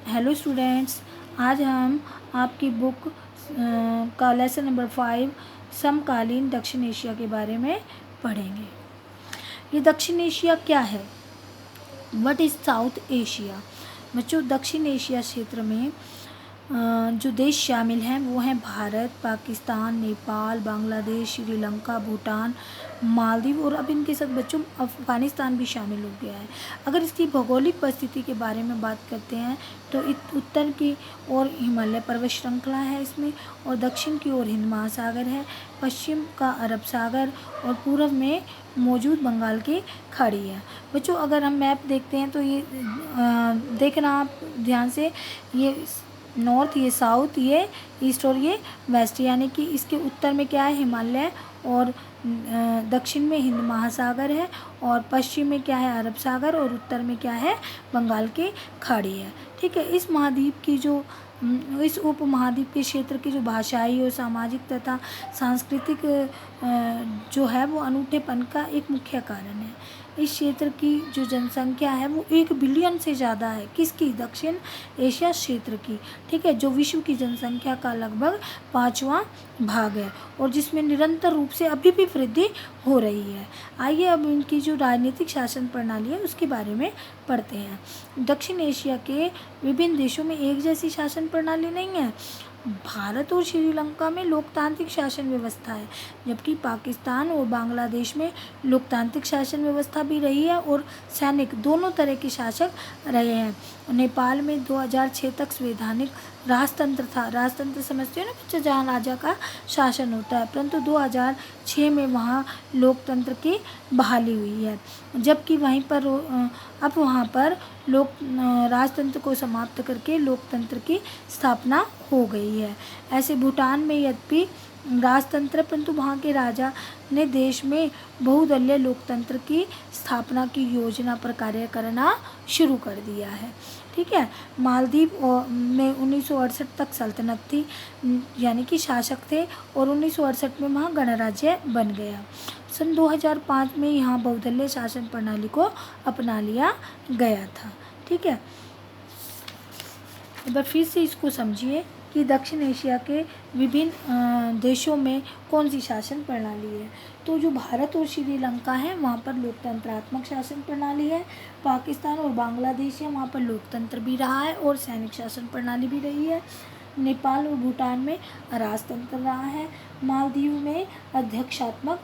Hello students, आज हम आपकी बुक का लेसन नंबर 5 समकालीन दक्षिण एशिया के बारे में पढ़ेंगे। ये दक्षिण एशिया क्या है? What is south Asia? बच्चों, दक्षिण एशिया क्षेत्र में जो देश शामिल हैं वो हैं भारत, पाकिस्तान, नेपाल, बांग्लादेश, श्रीलंका, भूटान, मालदीव और अब इनके साथ बच्चों अफ़गानिस्तान भी शामिल हो गया है। अगर इसकी भौगोलिक परिस्थिति के बारे में बात करते हैं तो उत्तर की ओर हिमालय पर्वत श्रृंखला है इसमें, और दक्षिण की ओर हिंद महासागर है, पश्चिम का अरब सागर और पूर्व में मौजूद बंगाल की खाड़ी है। बच्चों, अगर हम मैप देखते हैं तो ये देखना आप ध्यान से, ये नॉर्थ, ये साउथ, ये ईस्ट और ये वेस्ट, यानी कि इसके उत्तर में क्या है? हिमालय, और दक्षिण में हिंद महासागर है, और पश्चिम में क्या है? अरब सागर, और उत्तर में क्या है? बंगाल की खाड़ी है। ठीक है। इस महाद्वीप की जो इस उपमहाद्वीप के क्षेत्र की जो भाषाई और सामाजिक तथा सांस्कृतिक जो है वो अनूठेपन का एक मुख्य कारण है। इस क्षेत्र की जो जनसंख्या है वो 1 बिलियन से ज़्यादा है। किसकी? दक्षिण एशिया क्षेत्र की। ठीक है, जो विश्व की जनसंख्या का लगभग 5वां भाग है और जिसमें निरंतर रूप से अभी भी वृद्धि हो रही है। आइए अब इनकी जो राजनीतिक शासन प्रणाली है उसके बारे में पढ़ते हैं। दक्षिण एशिया के विभिन्न देशों में एक जैसी शासन प्रणाली नहीं है। भारत और श्रीलंका में लोकतांत्रिक शासन व्यवस्था है, जबकि पाकिस्तान और बांग्लादेश में लोकतांत्रिक शासन व्यवस्था भी रही है और सैनिक दोनों तरह के शासक रहे हैं। नेपाल में 2006 तक संवैधानिक राजतंत्र था। राजतंत्र समझते हो ना बच्चे, जहाँ राजा का शासन होता है, परंतु 2006 में वहाँ लोकतंत्र की बहाली हुई है, जबकि वहीं पर अब वहाँ पर राजतंत्र को समाप्त करके लोकतंत्र की स्थापना हो गई है। ऐसे भूटान में यद्यपि राजतंत्र, परंतु वहाँ के राजा ने देश में बहुदलीय लोकतंत्र की स्थापना की योजना पर कार्य करना शुरू कर दिया है। ठीक है। मालदीव में 1968 तक सल्तनत थी, यानी कि शासक थे, और 1968 में वहाँ गणराज्य बन गया। सन 2005 में यहाँ बहुदलीय शासन प्रणाली को अपना लिया गया था। ठीक है। एक बार फिर से इसको समझिए कि दक्षिण एशिया के विभिन्न देशों में कौन सी शासन प्रणाली है। तो जो भारत और श्रीलंका है वहाँ पर लोकतंत्रात्मक शासन प्रणाली है। पाकिस्तान और बांग्लादेश है वहाँ पर लोकतंत्र भी रहा है और सैनिक शासन प्रणाली भी रही है। नेपाल और भूटान में राजतंत्र रहा है। मालदीव में अध्यक्षात्मक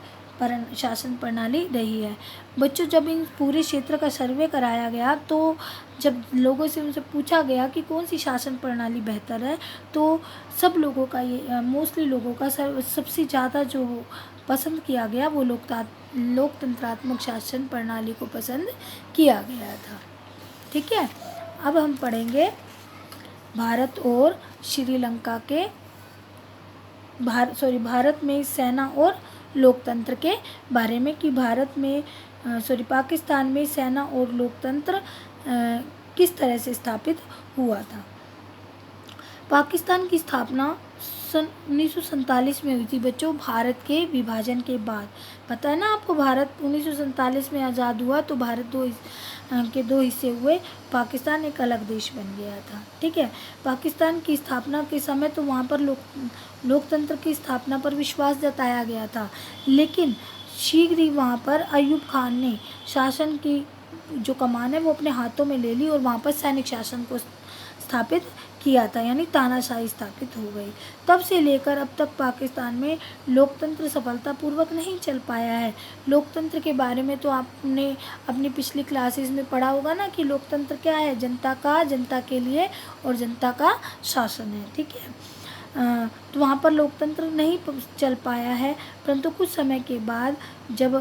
शासन प्रणाली रही है। बच्चों, जब इन पूरे क्षेत्र का सर्वे कराया गया तो जब लोगों से उनसे पूछा गया कि कौन सी शासन प्रणाली बेहतर है, तो सब लोगों का ये मोस्टली लोगों का सबसे ज़्यादा जो पसंद किया गया वो लोकतंत्रात्मक शासन प्रणाली को पसंद किया गया था। ठीक है। अब हम पढ़ेंगे भारत और श्रीलंका के भारत में सेना और लोकतंत्र के बारे में, कि पाकिस्तान में सेना और लोकतंत्र किस तरह से स्थापित हुआ था। पाकिस्तान की स्थापना सन 1947 में हुई थी बच्चों, भारत के विभाजन के बाद। पता है ना आपको, भारत 1947 में आज़ाद हुआ तो भारत दो हिस्से हुए, पाकिस्तान एक अलग देश बन गया था। ठीक है। पाकिस्तान की स्थापना के समय तो वहाँ पर लोकतंत्र की स्थापना पर विश्वास जताया गया था, लेकिन शीघ्र ही वहाँ पर अयूब खान ने शासन की जो कमान है वो अपने हाथों में ले ली और वहाँ पर सैनिक शासन को स्थापित किया था, यानी तानाशाही स्थापित हो गई। तब से लेकर अब तक पाकिस्तान में लोकतंत्र सफलतापूर्वक नहीं चल पाया है। लोकतंत्र के बारे में तो आपने अपनी पिछली क्लासेस में पढ़ा होगा ना कि लोकतंत्र क्या है? जनता के लिए और जनता का शासन है। ठीक है। तो वहाँ पर लोकतंत्र नहीं चल पाया है, परंतु कुछ समय के बाद जब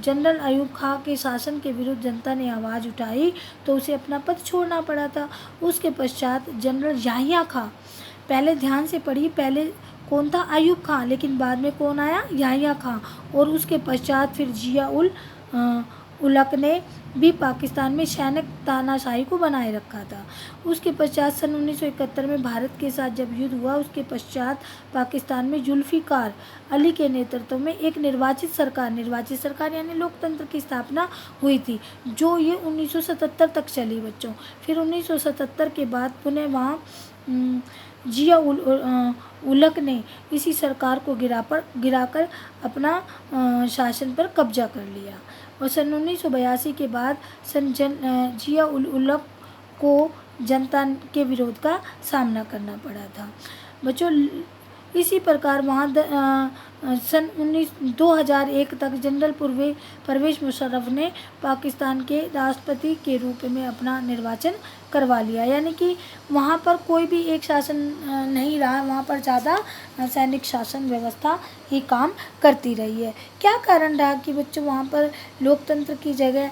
जनरल अयूब खां के शासन के विरुद्ध जनता ने आवाज़ उठाई तो उसे अपना पद छोड़ना पड़ा था। उसके पश्चात जनरल याहिया खां, पहले ध्यान से पढ़िए, पहले कौन था? अयूब खां, लेकिन बाद में कौन आया? याहिया खां, और उसके पश्चात फिर उलक ने भी पाकिस्तान में सैनिक तानाशाही को बनाए रखा था। उसके पश्चात सन 1971 में भारत के साथ जब युद्ध हुआ, उसके पश्चात पाकिस्तान में जुल्फ़िकार अली के नेतृत्व में एक निर्वाचित सरकार यानी लोकतंत्र की स्थापना हुई थी, जो ये 1977 तक चली बच्चों। फिर 1977 के बाद पुनः वहाँ जिया उलक ने इसी सरकार को गिराकर अपना शासन पर कब्जा कर लिया और सन 1982 के बाद जिया उलक को जनता के विरोध का सामना करना पड़ा था बच्चों। इसी प्रकार वहाँ सन 2001 तक जनरल परवेज़ मुशर्रफ ने पाकिस्तान के राष्ट्रपति के रूप में अपना निर्वाचन करवा लिया, यानी कि वहाँ पर कोई भी एक शासन नहीं रहा, वहाँ पर ज़्यादा सैनिक शासन व्यवस्था ही काम करती रही है। क्या कारण रहा कि बच्चों वहाँ पर लोकतंत्र की जगह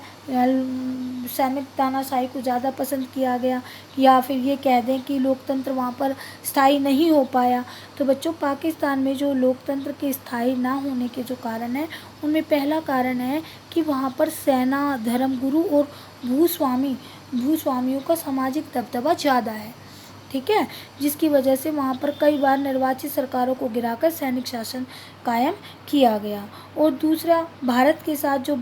सैनिक तानाशाही को ज़्यादा पसंद किया गया, या फिर ये कह दें कि लोकतंत्र वहाँ पर स्थायी नहीं हो पाया? तो बच्चों पाकिस्तान में जो लोकतंत्र के स्थायी ना होने के जो कारण है, उनमें पहला कारण है कि वहाँ पर सेना, धर्मगुरु और भूस्वामियों का सामाजिक दबदबा ज़्यादा है, ठीक है, जिसकी वजह से वहाँ पर कई बार निर्वाचित सरकारों को गिराकर सैनिक शासन कायम किया गया। और दूसरा, भारत के साथ जो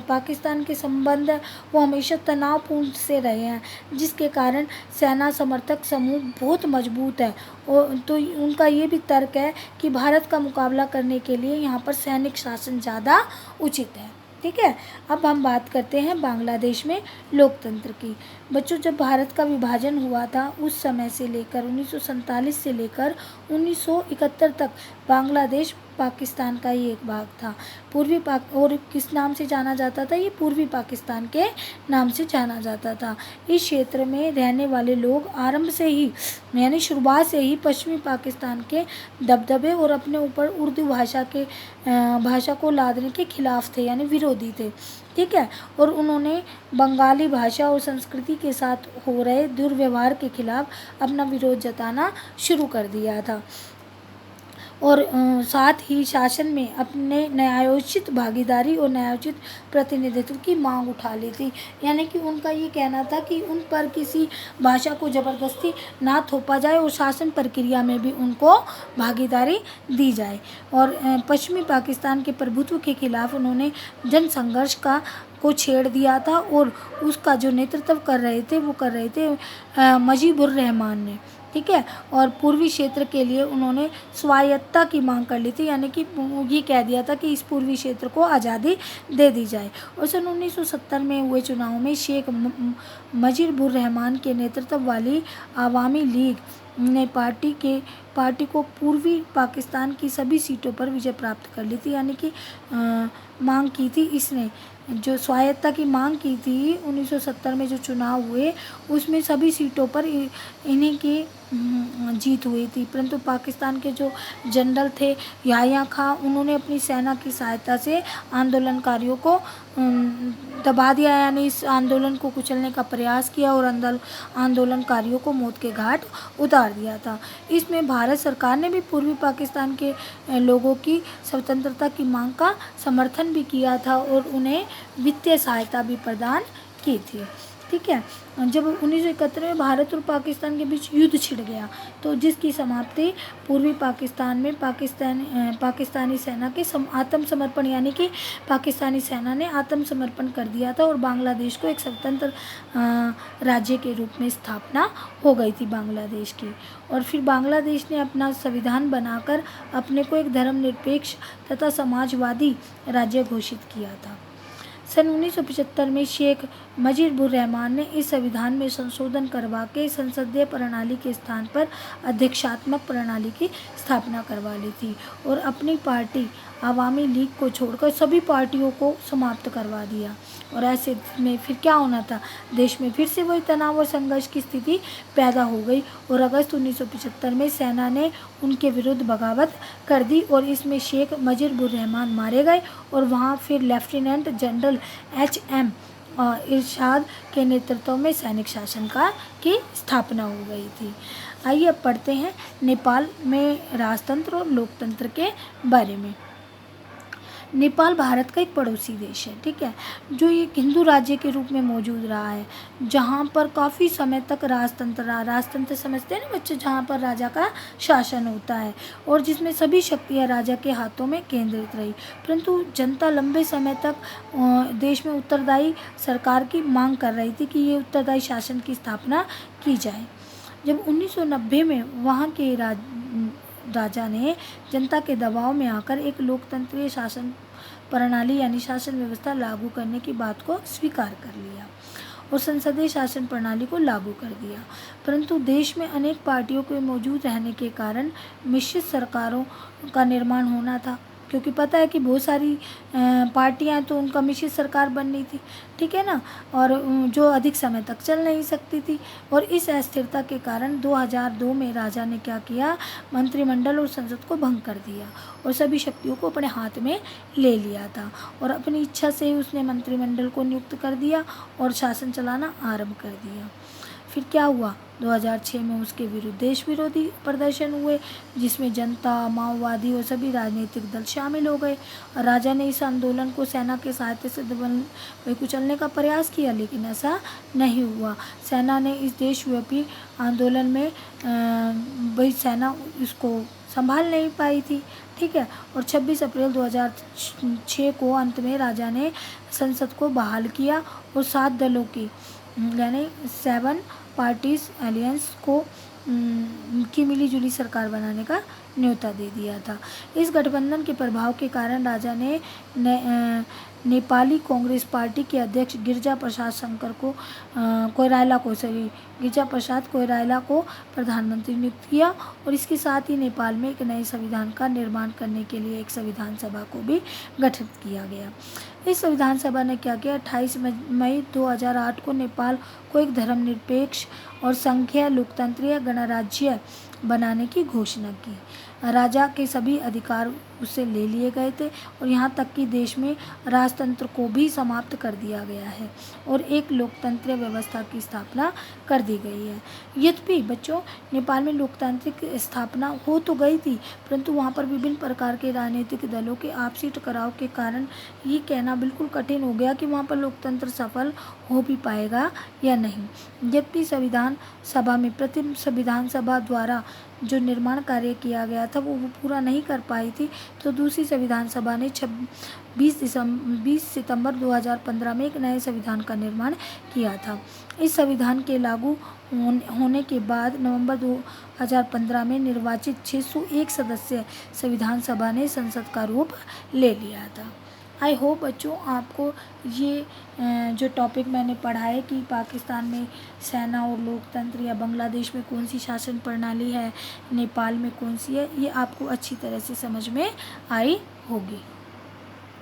पाकिस्तान के संबंध है वो हमेशा तनावपूर्ण से रहे हैं, जिसके कारण सेना समर्थक समूह बहुत मजबूत है और तो उनका ये भी तर्क है कि भारत का मुकाबला करने के लिए यहाँ पर सैनिक शासन ज़्यादा उचित है, ठीक है। अब हम बात करते हैं बांग्लादेश में लोकतंत्र की। बच्चों जब भारत का विभाजन हुआ था उस समय से लेकर 1947 से लेकर 1971 तक बांग्लादेश पाकिस्तान का ही एक भाग था। और किस नाम से जाना जाता था? ये पूर्वी पाकिस्तान के नाम से जाना जाता था। इस क्षेत्र में रहने वाले लोग आरंभ से ही यानी शुरुआत से ही पश्चिमी पाकिस्तान के दबदबे और अपने ऊपर उर्दू भाषा को लादने के खिलाफ थे, यानी विरोधी थे, ठीक है। और उन्होंने बंगाली भाषा और संस्कृति के साथ हो रहे दुर्व्यवहार के खिलाफ अपना विरोध जताना शुरू कर दिया था और साथ ही शासन में अपने न्यायोचित भागीदारी और न्यायोचित प्रतिनिधित्व की मांग उठा ली थी, यानी कि उनका ये कहना था कि उन पर किसी भाषा को ज़बरदस्ती ना थोपा जाए और शासन प्रक्रिया में भी उनको भागीदारी दी जाए। और पश्चिमी पाकिस्तान के प्रभुत्व के खिलाफ उन्होंने जन संघर्ष को छेड़ दिया था और उसका जो नेतृत्व कर रहे थे मुजीबुर रहमान ने, ठीक है। और पूर्वी क्षेत्र के लिए उन्होंने स्वायत्तता की मांग कर ली थी, यानी कि ये कह दिया था कि इस पूर्वी क्षेत्र को आज़ादी दे दी जाए। और सन 1970 में हुए चुनाव में शेख मुजीबुर रहमान के नेतृत्व वाली आवामी लीग ने पार्टी को पूर्वी पाकिस्तान की सभी सीटों पर विजय प्राप्त कर ली थी, यानी कि मांग की थी इसने जो स्वायत्तता की मांग की थी 1970 में जो चुनाव हुए उसमें सभी सीटों पर इन्हीं की जीत हुई थी। परंतु पाकिस्तान के जो जनरल थे याह्या खां, उन्होंने अपनी सेना की सहायता से आंदोलनकारियों को दबा दिया, यानी इस आंदोलन को कुचलने का प्रयास किया और आंदोलनकारियों को मौत के घाट उतार दिया था। इसमें भारत सरकार ने भी पूर्वी पाकिस्तान के लोगों की स्वतंत्रता की मांग का समर्थन भी किया था और उन्हें वित्तीय सहायता भी प्रदान की थी, ठीक है। जब 1971 में भारत और पाकिस्तान के बीच युद्ध छिड़ गया तो जिसकी समाप्ति पूर्वी पाकिस्तान में पाकिस्तानी सेना के आत्मसमर्पण, यानी कि पाकिस्तानी सेना ने आत्मसमर्पण कर दिया था और बांग्लादेश को एक स्वतंत्र राज्य के रूप में स्थापना हो गई थी बांग्लादेश की। और फिर बांग्लादेश ने अपना संविधान बनाकर अपने को एक धर्मनिरपेक्ष तथा समाजवादी राज्य घोषित किया था। सन 1975 में शेख मुजीबुर रहमान ने इस संविधान में संशोधन करवा के संसदीय प्रणाली के स्थान पर अध्यक्षात्मक प्रणाली की स्थापना करवा ली थी और अपनी पार्टी आवामी लीग को छोड़कर सभी पार्टियों को समाप्त करवा दिया। और ऐसे में फिर क्या होना था, देश में फिर से वही तनाव और संघर्ष की स्थिति पैदा हो गई और अगस्त 1975 में सेना ने उनके विरुद्ध बगावत कर दी और इसमें शेख मुजीबुर रहमान मारे गए और वहाँ फिर लेफ्टिनेंट जनरल HM इरशाद के नेतृत्व में सैनिक शासन की स्थापना हो गई थी। आइए अब पढ़ते हैं नेपाल में राजतंत्र और लोकतंत्र के बारे में। नेपाल भारत का एक पड़ोसी देश है, ठीक है, जो एक हिंदू राज्य के रूप में मौजूद रहा है, जहाँ पर काफ़ी समय तक राजतंत्र रहा। राजतंत्र समझते हैं ना बच्चे, जहाँ पर राजा का शासन होता है और जिसमें सभी शक्तियाँ राजा के हाथों में केंद्रित रही। परंतु जनता लंबे समय तक देश में उत्तरदायी सरकार की मांग कर रही थी कि ये उत्तरदायी शासन की स्थापना की जाए। जब 1990 में वहाँ के राजा ने जनता के दबाव में आकर एक लोकतंत्रीय शासन प्रणाली यानी शासन व्यवस्था लागू करने की बात को स्वीकार कर लिया और संसदीय शासन प्रणाली को लागू कर दिया। परंतु देश में अनेक पार्टियों के मौजूद रहने के कारण मिश्रित सरकारों का निर्माण होना था, क्योंकि पता है कि बहुत सारी पार्टियां तो उनका मिश्रित सरकार बननी थी, ठीक है ना, और जो अधिक समय तक चल नहीं सकती थी। और इस अस्थिरता के कारण 2002 में राजा ने क्या किया, मंत्रिमंडल और संसद को भंग कर दिया और सभी शक्तियों को अपने हाथ में ले लिया था और अपनी इच्छा से ही उसने मंत्रिमंडल को नियुक्त कर दिया और शासन चलाना आरंभ कर दिया। फिर क्या हुआ, 2006 में उसके विरुद्ध देश विरोधी प्रदर्शन हुए, जिसमें जनता, माओवादी और सभी राजनीतिक दल शामिल हो गए। राजा ने इस आंदोलन को सेना के सहायता से कुचलने का प्रयास किया, लेकिन ऐसा नहीं हुआ। सेना ने इस देशव्यापी आंदोलन में वही सेना इसको संभाल नहीं पाई थी, ठीक है। और 26 अप्रैल 2006 को अंत में राजा ने संसद को बहाल किया और 7 दलों की यानी 7 पार्टीज एलियंस को की मिलीजुली सरकार बनाने का न्योता दे दिया था। इस गठबंधन के प्रभाव के कारण राजा ने नेपाली कांग्रेस पार्टी के अध्यक्ष गिरिजा प्रसाद कोइराला को प्रधानमंत्री नियुक्त किया और इसके साथ ही नेपाल में एक नए संविधान का निर्माण करने के लिए एक संविधान सभा को भी गठित किया गया। इस संविधान सभा ने क्या किया, 28 मई 2008 को नेपाल को एक धर्मनिरपेक्ष और संघीय लोकतंत्रीय गणराज्य बनाने की घोषणा की। राजा के सभी अधिकार उससे ले लिए गए थे और यहाँ तक कि देश में राजतंत्र को भी समाप्त कर दिया गया है और एक लोकतंत्रीय व्यवस्था की स्थापना कर दी गई है। यद्यपि बच्चों, नेपाल में लोकतांत्रिक स्थापना हो तो गई थी, परंतु वहाँ पर विभिन्न प्रकार के राजनीतिक दलों के आपसी टकराव के कारण ये कहना बिल्कुल कठिन हो गया कि वहाँ पर लोकतंत्र सफल हो भी पाएगा या नहीं। यद्यपि संविधान सभा में प्रथम संविधान सभा द्वारा जो निर्माण कार्य किया गया था वो पूरा नहीं कर पाई थी, तो दूसरी संविधान सभा ने 20 सितंबर 2015 में एक नए संविधान का निर्माण किया था। इस संविधान के लागू होने के बाद नवंबर 2015 में निर्वाचित 601 सदस्य संविधान सभा ने संसद का रूप ले लिया था। आई होप बच्चों आपको ये जो टॉपिक मैंने पढ़ा है कि पाकिस्तान में सेना और लोकतंत्र या बांग्लादेश में कौन सी शासन प्रणाली है, नेपाल में कौन सी है, ये आपको अच्छी तरह से समझ में आई होगी।